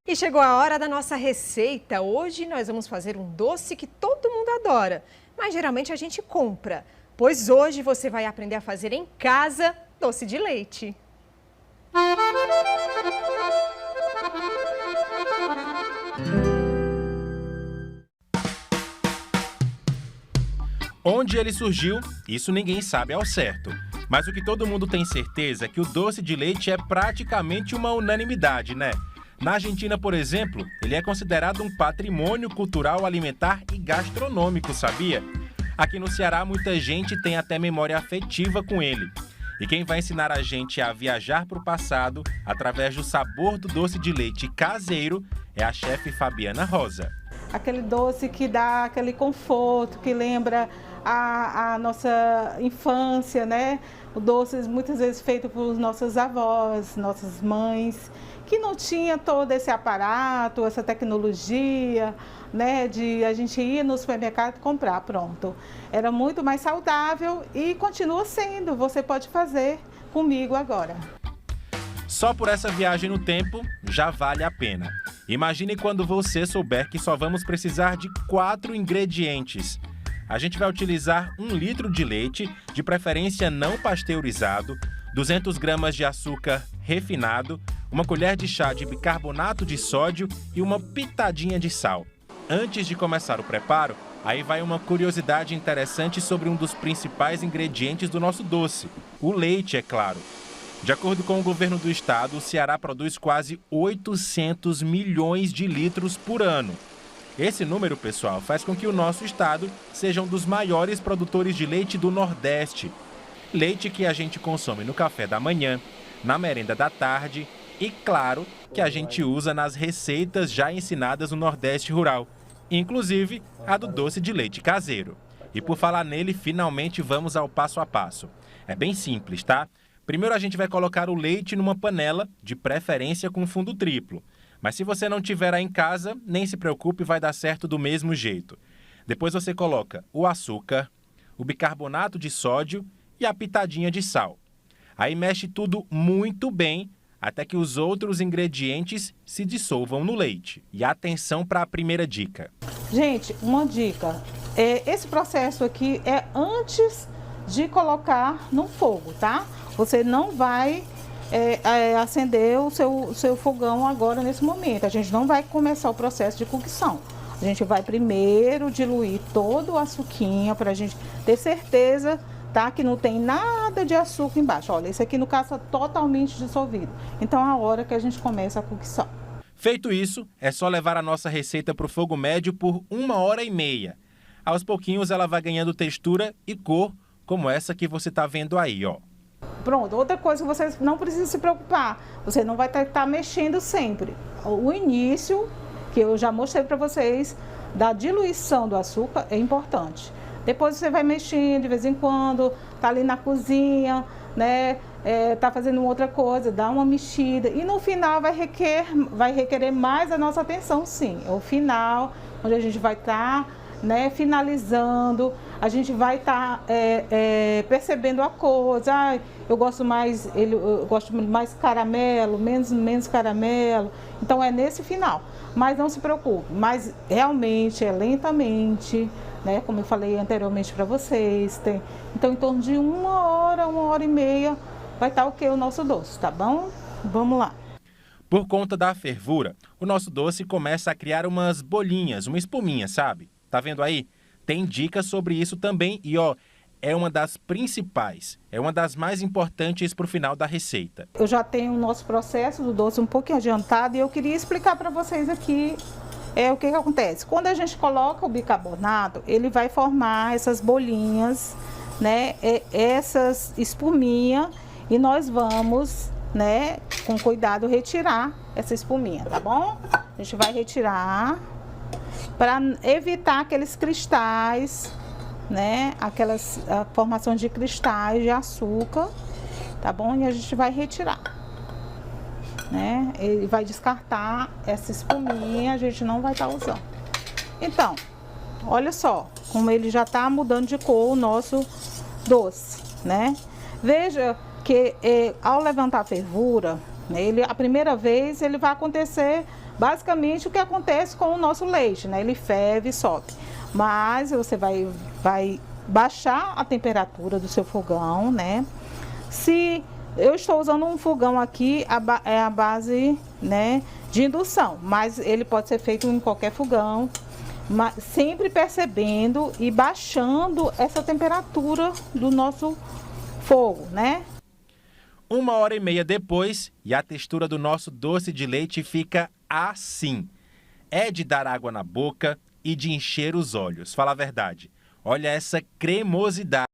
E chegou a hora da nossa receita. Hoje nós vamos fazer um doce que todo mundo adora, mas geralmente a gente compra. Pois hoje você vai aprender a fazer em casa doce de leite. Onde ele surgiu, isso ninguém sabe ao certo. Mas o que todo mundo tem certeza é que o doce de leite é praticamente uma unanimidade, né? Na Argentina, por exemplo, ele é considerado um patrimônio cultural, alimentar e gastronômico, sabia? Aqui no Ceará, muita gente tem até memória afetiva com ele. E quem vai ensinar a gente a viajar para o passado, através do sabor do doce de leite caseiro, é a chefe Fabiana Rosa. Aquele doce que dá aquele conforto, que lembra a nossa infância, né? O doce muitas vezes feito por nossas avós, nossas mães, que não tinha todo esse aparato, essa tecnologia, né? De a gente ir no supermercado e comprar, pronto. Era muito mais saudável e continua sendo. Você pode fazer comigo agora. Só por essa viagem no tempo, já vale a pena. Imagine quando você souber que só vamos precisar de 4 ingredientes. A gente vai utilizar 1 litro de leite, de preferência não pasteurizado, 200 gramas de açúcar refinado, 1 colher de chá de bicarbonato de sódio e uma pitadinha de sal. Antes de começar o preparo, aí vai uma curiosidade interessante sobre um dos principais ingredientes do nosso doce, o leite, é claro. De acordo com o governo do estado, o Ceará produz quase 800 milhões de litros por ano. Esse número, pessoal, faz com que o nosso estado seja um dos maiores produtores de leite do Nordeste. Leite que a gente consome no café da manhã, na merenda da tarde e, claro, que a gente usa nas receitas já ensinadas no Nordeste rural, inclusive a do doce de leite caseiro. E por falar nele, finalmente vamos ao passo a passo. É bem simples, tá? Primeiro a gente vai colocar o leite numa panela, de preferência com fundo triplo. Mas se você não tiver aí em casa, nem se preocupe, vai dar certo do mesmo jeito. Depois você coloca o açúcar, o bicarbonato de sódio e a pitadinha de sal. Aí mexe tudo muito bem, até que os outros ingredientes se dissolvam no leite. E atenção para a primeira dica. Gente, uma dica. Esse processo aqui é antes de colocar no fogo, tá? Você não vai acender o seu fogão agora nesse momento. A gente não vai começar o processo de cocção. A gente vai primeiro diluir todo o açuquinha para a gente ter certeza, tá, que não tem nada de açúcar embaixo. Olha, esse aqui no caso está totalmente dissolvido. Então é a hora que a gente começa a cocção. Feito isso, é só levar a nossa receita para o fogo médio por 1h30. Aos pouquinhos ela vai ganhando textura e cor, como essa que você está vendo aí, ó. Pronto, outra coisa que você não precisa se preocupar, você não vai estar mexendo sempre. O início, que eu já mostrei para vocês, da diluição do açúcar é importante. Depois você vai mexendo de vez em quando, tá ali na cozinha, né? Tá fazendo outra coisa, dá uma mexida. E no final vai requerer mais a nossa atenção, sim. É o final, onde a gente vai estar, né, finalizando, a gente vai estar percebendo a coisa. Eu gosto mais caramelo, menos caramelo. Então é nesse final. Mas não se preocupe, mas realmente é lentamente, né? Como eu falei anteriormente para vocês. Então em torno de 1h30 vai estar ok o nosso doce, tá bom? Vamos lá. Por conta da fervura, o nosso doce começa a criar umas bolinhas, uma espuminha, sabe? Tá vendo aí? Tem dicas sobre isso também e, ó, é uma das principais, é uma das mais importantes para o final da receita. Eu já tenho o nosso processo do doce um pouquinho adiantado e eu queria explicar para vocês aqui o que acontece. Quando a gente coloca o bicarbonato, ele vai formar essas bolinhas, né, essas espuminhas, e nós vamos, né, com cuidado retirar essa espuminha, tá bom? A gente vai retirar para evitar aqueles cristais, né, a formação de cristais de açúcar, tá bom? E a gente vai retirar, né? Ele vai descartar essa espuminha, a gente não vai estar usando. Então, olha só como ele já está mudando de cor o nosso doce, né? Veja que ao levantar a fervura, né? A primeira vez ele vai acontecer basicamente o que acontece com o nosso leite, né? Ele ferve e sobe. Mas você vai baixar a temperatura do seu fogão, né? Se eu estou usando um fogão aqui, é a base, né, de indução, mas ele pode ser feito em qualquer fogão, mas sempre percebendo e baixando essa temperatura do nosso fogo, né? 1h30 depois e a textura do nosso doce de leite fica assim. É de dar água na boca e de encher os olhos. Fala a verdade. Olha essa cremosidade.